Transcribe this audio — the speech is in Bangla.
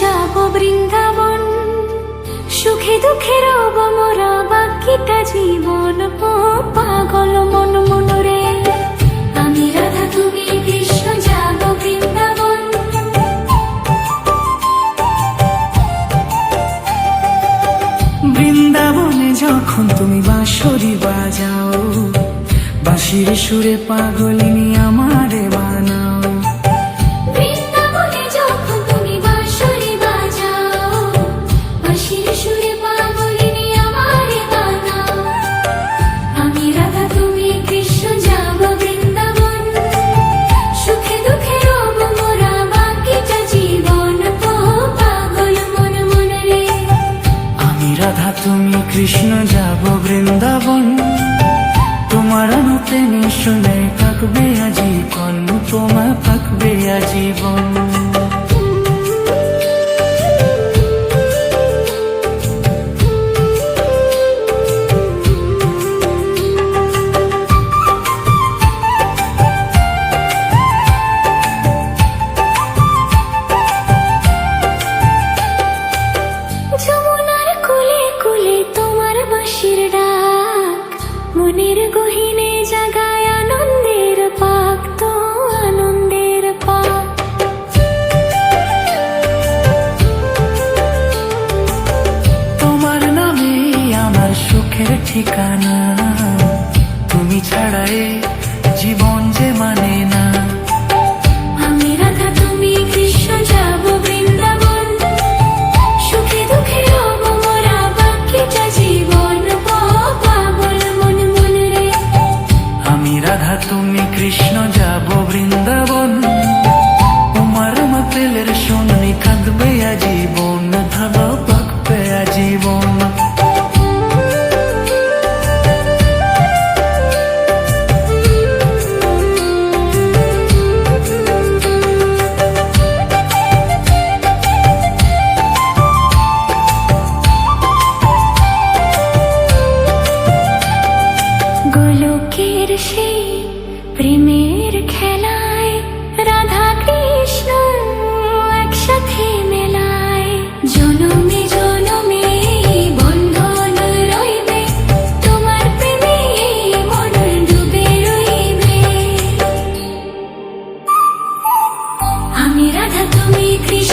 যাব বৃন্দাবন, সুখে দুঃখে রব মোরা বাকিটা জীবন। ও পাগল মন মন রে, আমি রাধা তুমি কৃষ্ণ যাব বৃন্দাবন। বৃন্দাবনে যখন তুমি বাঁশরি বাজাও, বাঁশির সুরে পাগলিনী আমারে বানাও। বৃন্দাবনে যখন তুমি বাঁশরি বাজাও, বাঁশির সুরে পাগলিনী আমারে বানাও। আমি রাধা তুমি কৃষ্ণ যাব বৃন্দাবন, সুখে দুঃখে রব মোরা বাকিটা জীবন। ও পাগল মন মন রে, আমি রাধা তুমি কৃষ্ণ যাব বৃন্দাবন, তোমার অনুপ্রেমে শুনে থাকবে আজীবন, তোমার থাকবে আজীবন। যমুনার কুলে কুলে তোমার বাঁশির ডাক, মনের গহীনে জাগায় আনন্দের পাক। তো আনন্দের পাক, তোমার নামে আমার সুখের ঠিকানা, তুমি ছাড়াই জীবন যে মানে না। আমি রাধা তুমি কৃষ্ণ যাব বৃন্দাবন, সুখে দুঃখে রব মোরা বাকিটা জীবন। ও পাগল মন মন রে, আমি রাধা তুমি কৃষ্ণ যাব বৃন্দাবন, তোমার মাতেলের শুননি থাকবে আজীবন, থাকবে থাকবে আজীবন। গোলকের সেই প্রেমের খেলায় রাধা কৃষ্ণ একসাথে মেলায়। জনমে জনমে বন্ধন রইবে, তোমার প্রেমে মন ডুবে রইবে। আমি রাধা তুমি কৃষ্ণ